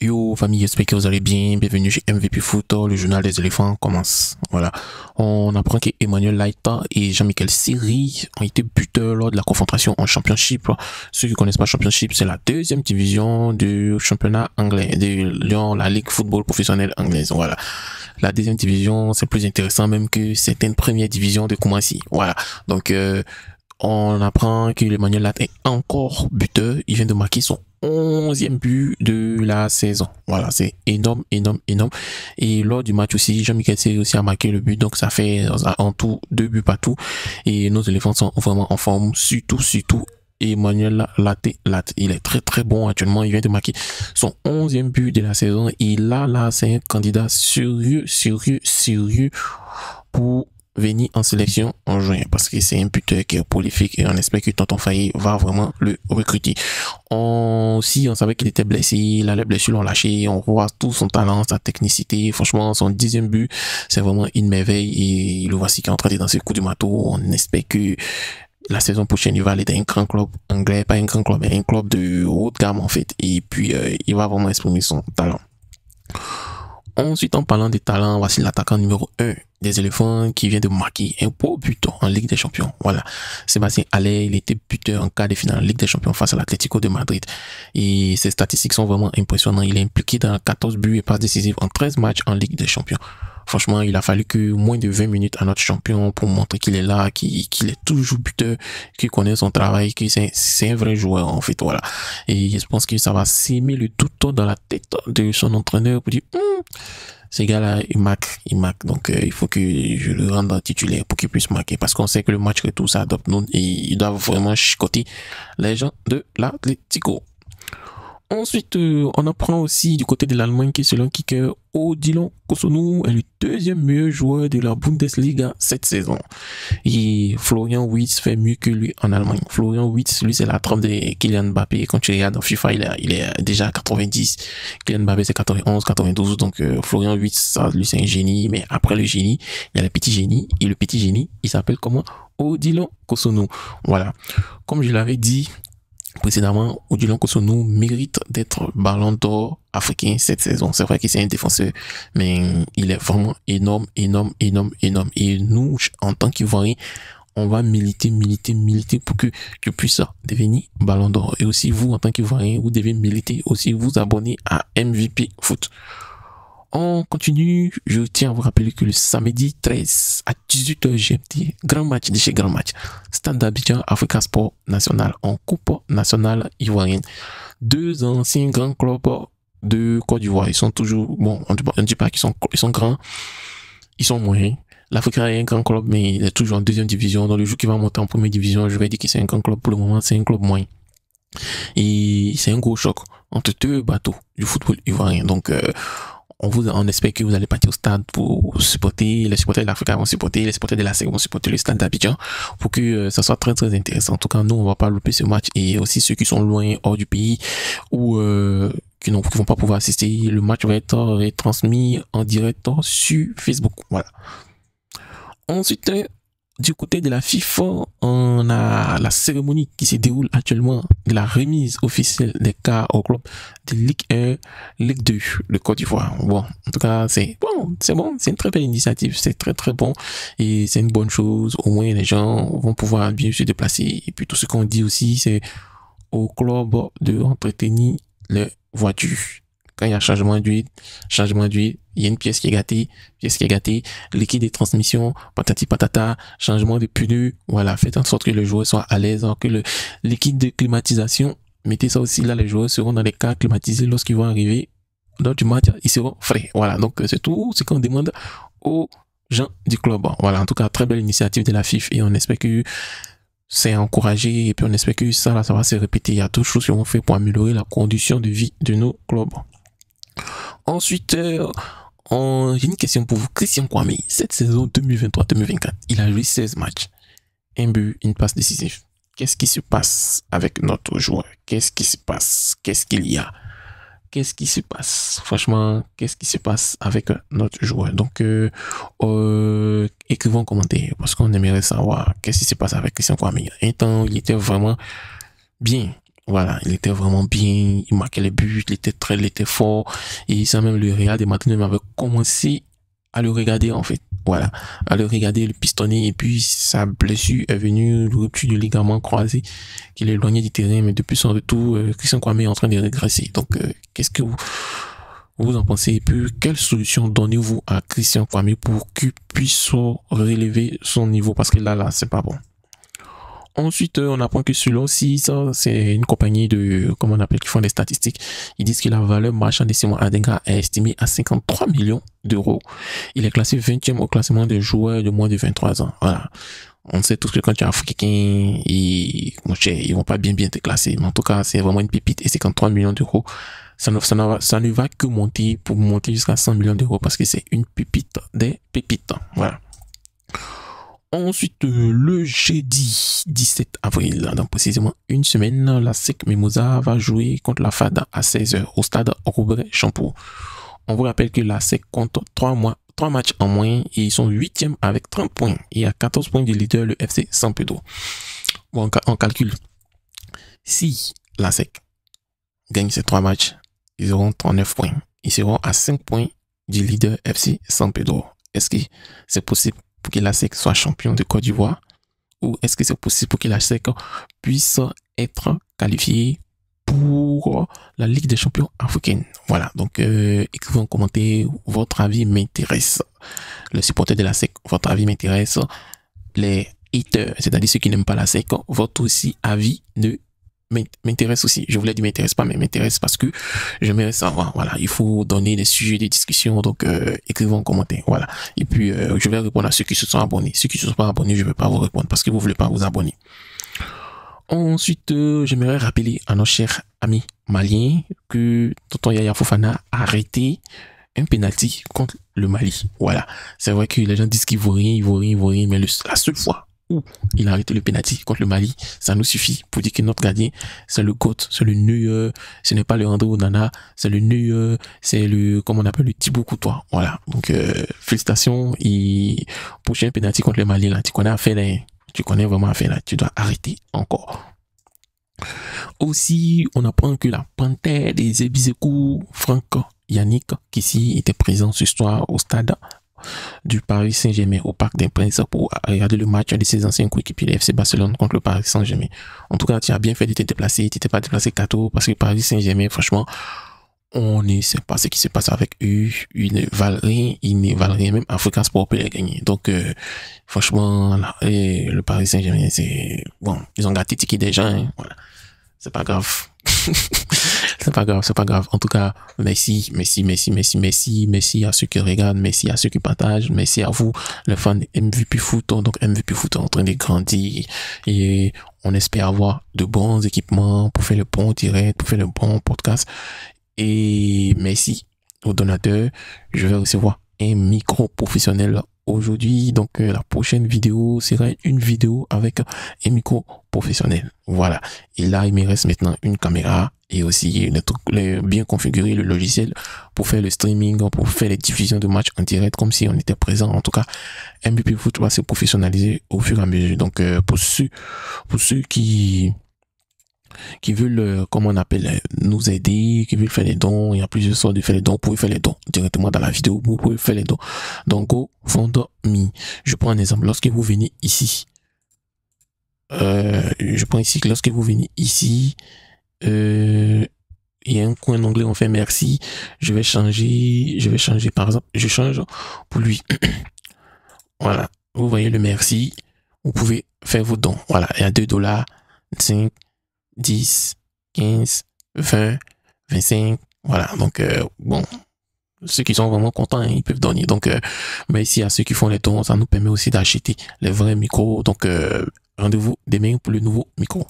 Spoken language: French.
Yo famille, j'espère que vous allez bien. Bienvenue chez MVP Foot, le journal des éléphants commence. Voilà. On apprend qu'Emmanuel Laïta et Jean-Michel Seri ont été buteurs lors de la confrontation en Championship. Ceux qui connaissent pas Championship, c'est la deuxième division du championnat anglais, de Lyon, la Ligue football professionnelle anglaise. Voilà. La deuxième division, c'est plus intéressant même que certaines premières divisions de Koumassi. Voilà. Donc, on apprend que Emmanuel Laïta est encore buteur. Il vient de marquer son 11e but de la saison. Voilà, c'est énorme, énorme, énorme. Et lors du match aussi, Jean-Michel Seri aussi a marqué le but. Donc, ça fait en tout 2 buts partout. Et nos éléphants sont vraiment en forme. Surtout, Emmanuel Laïta. Il est très, très bon actuellement. Il vient de marquer son 11e but de la saison. Et là, c'est un candidat sérieux pour venir en sélection en juin parce que c'est un buteur qui est prolifique et on espère que Tonton Faye va vraiment le recruter. On savait qu'il était blessé, là les blessures l'ont lâché, on voit tout son talent, sa technicité, franchement son 10e but c'est vraiment une merveille et le voici qui est en train de danser le coup du marteau. On espère que la saison prochaine il va aller dans un grand club anglais, pas un grand club mais un club de haute gamme en fait, et puis il va vraiment exprimer son talent. Ensuite, en parlant des talents, voici l'attaquant numéro 1 des éléphants qui vient de marquer un beau but en Ligue des Champions. Voilà. Sébastien Haller, il était buteur en quart de finale en Ligue des Champions face à l'Atlético de Madrid. Et ses statistiques sont vraiment impressionnantes. Il est impliqué dans 14 buts et passes décisives en 13 matchs en Ligue des Champions. Franchement, il a fallu que moins de 20 minutes à notre champion pour montrer qu'il est là, qu'il est toujours buteur, qu'il connaît son travail, que c'est un vrai joueur, en fait, voilà. Et je pense que ça va s'aimer le tout dans la tête de son entraîneur pour dire, ce gars-là, il marque. Donc, il faut que je le rende titulaire pour qu'il puisse marquer. Parce qu'on sait que le match retour s'adopte nous et ils doivent vraiment chicoter les gens de l'Atlético. Ensuite, on apprend aussi du côté de l'Allemagne que selon Kicker, Odilon Kosonou est le 2e meilleur joueur de la Bundesliga cette saison. Et Florian Wirtz fait mieux que lui en Allemagne. Florian Wirtz, lui, c'est la trempe de Kylian Mbappé. Quand tu regardes dans FIFA, il est déjà à 90. Kylian Mbappé, c'est 91, 92. Donc, Florian Wirtz, ça, lui, c'est un génie. Mais après le génie, il y a le petit génie. Et le petit génie, il s'appelle comment? Odilon Kosonou. Voilà. Comme je l'avais dit précédemment, Odilon Kosonou mérite d'être ballon d'or africain cette saison. C'est vrai que c'est un défenseur, mais il est vraiment énorme. Et nous, en tant qu'Ivoiriens, on va militer pour que tu puisses devenir ballon d'or. Et aussi, vous, en tant qu'Ivoiriens, vous devez militer aussi, vous abonner à MVP Foot. On continue, je tiens à vous rappeler que le samedi 13 à 18h GMT, grand match de chez Grand Match, Stade d'Abidjan, Africa Sport National en Coupe nationale ivoirienne. 2 anciens grands clubs de Côte d'Ivoire, ils sont toujours, bon, on ne dit pas qu'ils sont grands, ils sont moyens. L'Africa est un grand club, mais il est toujours en 2e division. Dans le jour qui va monter en 1re division, je vais dire que c'est un grand club. Pour le moment, c'est un club moyen. Et c'est un gros choc entre 2 bateaux du football ivoirien. Donc, on espère que vous allez partir au stade pour supporter, les supporters de l'Afrique vont supporter, les supporters de la SEC vont supporter le stade d'Abidjan pour que ça soit très très intéressant. En tout cas, nous, on va pas louper ce match, et aussi ceux qui sont loin hors du pays ou qui vont pas pouvoir assister, le match va être transmis en direct sur Facebook. Voilà. Ensuite, du côté de la FIFA, on a la cérémonie qui se déroule actuellement de la remise officielle des cartes au club de Ligue 1, Ligue 2 de Côte d'Ivoire. Bon, en tout cas, c'est bon, c'est une très belle initiative, c'est très très bon et c'est une bonne chose. Au moins, les gens vont pouvoir bien se déplacer. Et puis tout ce qu'on dit aussi, c'est au club de entretenir les voitures. Quand il y a changement d'huile, il y a une pièce qui est gâtée, liquide de transmission, patati patata, changement de pneus, voilà, faites en sorte que le joueur soit à l'aise, que le liquide de climatisation, mettez ça aussi là, les joueurs seront dans les cas climatisés lorsqu'ils vont arriver lors du match, ils seront frais, voilà, donc c'est tout ce qu'on demande aux gens du club. Voilà, en tout cas, très belle initiative de la FIFA et on espère que c'est encouragé et puis on espère que ça va se répéter. Il y a d'autres choses qui vont faire pour améliorer la condition de vie de nos clubs. Ensuite, j'ai une question pour vous. Christian Kwame, cette saison 2023-2024, il a joué 16 matchs. Un but, une passe décisive. Qu'est-ce qui se passe avec notre joueur? Qu'est-ce qui se passe? Qu'est-ce qu'il y a? Qu'est-ce qui se passe? Franchement, qu'est-ce qui se passe avec notre joueur? Donc, écrivez en commentaire parce qu'on aimerait savoir qu'est-ce qui se passe avec Christian Kwame. Un temps, il était vraiment bien. Voilà, il était vraiment bien, il marquait les buts, il était fort. Et ça même le Real de Madrid avait commencé à le regarder en fait. Voilà, à le regarder, le pistonner. Et puis sa blessure est venue, le rupture du ligament croisé, qui l'éloignait du terrain. Mais depuis son retour, Christian Kwame est en train de régresser. Donc, qu'est-ce que vous en pensez? Et puis, quelle solution donnez-vous à Christian Kwame pour qu'il puisse relever son niveau? Parce que là, c'est pas bon. Ensuite, on apprend que selon ça, c'est une compagnie de, comment on appelle, qui font des statistiques. Ils disent que la valeur marchande de Simon Adingra est estimée à 53 millions d'euros. Il est classé 20e au classement des joueurs de moins de 23 ans. Voilà. On sait tous que quand tu es africain, ils vont pas bien te classer. Mais en tout cas, c'est vraiment une pépite. Et 53 millions d'euros, ça ne va que monter pour monter jusqu'à 100 millions d'euros parce que c'est une pépite des pépites. Voilà. Ensuite, le jeudi 17 avril, donc précisément une semaine, la SEC Mimosa va jouer contre la FADA à 16h au stade Roubret-Champour. On vous rappelle que la SEC compte 3 matchs en moins et ils sont 8e avec 30 points et à 14 points du leader, le FC San Pedro. Bon, on calcule. Si la SEC gagne ces 3 matchs, ils auront 39 points. Ils seront à 5 points du leader FC San Pedro. Est-ce que c'est possible pour que la SEC soit champion de Côte d'Ivoire? Ou est-ce que c'est possible pour que la SEC puisse être qualifiée pour la Ligue des champions africaine? Voilà, donc écrivez en commentaire, votre avis m'intéresse. Le supporter de la SEC, votre avis m'intéresse. Les haters, c'est-à-dire ceux qui n'aiment pas la SEC, votre aussi avis m'intéresse aussi. Je voulais dire m'intéresse pas, mais m'intéresse parce que j'aimerais savoir. Voilà, il faut donner des sujets de discussion, donc écrivez en commentaire. Voilà, et puis je vais répondre à ceux qui se sont abonnés. Ceux qui ne se sont pas abonnés, je ne vais pas vous répondre parce que vous voulez pas vous abonner. Ensuite, j'aimerais rappeler à nos chers amis maliens que Tonton Yaya Fofana a arrêté un penalty contre le Mali. Voilà, c'est vrai que les gens disent qu'il vaut rien, mais la seule fois où il a arrêté le penalty contre le Mali, ça nous suffit pour dire que notre gardien, c'est le GOAT, c'est le meilleur, ce n'est pas le André Onana, c'est le meilleur, c'est le, comment on appelle, le Thibaut Courtois. Voilà, donc félicitations, et prochain penalty contre le Mali, là, tu connais vraiment à faire là, tu dois arrêter encore. Aussi, on apprend que la panthère des Ebisekou, Franck Yannick, qui ici était présent ce soir au stade du Paris Saint-Germain au Parc des Princes pour regarder le match de ses anciens coéquipiers de FC Barcelone contre le Paris Saint-Germain. En tout cas, tu as bien fait de te déplacer, tu t'es pas déplacé Kato parce que Paris Saint-Germain, franchement, on ne sait pas ce qui se passe avec eux, ils ne valent rien, même Africa Sport peut les gagner. Donc, franchement, là, le Paris Saint-Germain, c'est, bon, ils ont gâté ticket des gens, hein, voilà. C'est pas grave. C'est pas grave. En tout cas, merci à ceux qui regardent, merci à ceux qui partagent, merci à vous, les fans de MVP Foot. Donc, MVP Foot est en train de grandir et on espère avoir de bons équipements pour faire le bon direct, pour faire le bon podcast. Et merci aux donateurs. Je vais recevoir un micro professionnel aujourd'hui. Donc, la prochaine vidéo sera une vidéo avec un micro professionnel. Voilà. Et là, il me reste maintenant une caméra et aussi bien configurer le logiciel pour faire le streaming, pour faire les diffusions de matchs en direct comme si on était présent. En tout cas, MVP Foot va se professionnaliser au fur et à mesure. Donc, pour ceux qui veulent, comment on appelle, nous aider, qui veulent faire les dons, il y a plusieurs sortes de faire les dons. Vous pouvez faire les dons directement dans la vidéo, vous pouvez faire les dons. Donc, GoFundMe. Je prends un exemple. Lorsque vous venez ici, je prends ici que lorsque vous venez ici, il y a un coin d'onglet, on fait merci. Je vais changer, par exemple, je change pour lui. Voilà. Vous voyez le merci. Vous pouvez faire vos dons. Voilà. Il y a $2, 5, 10, 15, 20, 25, voilà, donc bon, ceux qui sont vraiment contents, hein, ils peuvent donner, donc merci à ceux qui font les dons, ça nous permet aussi d'acheter les vrais micros, donc rendez-vous demain pour le nouveau micro.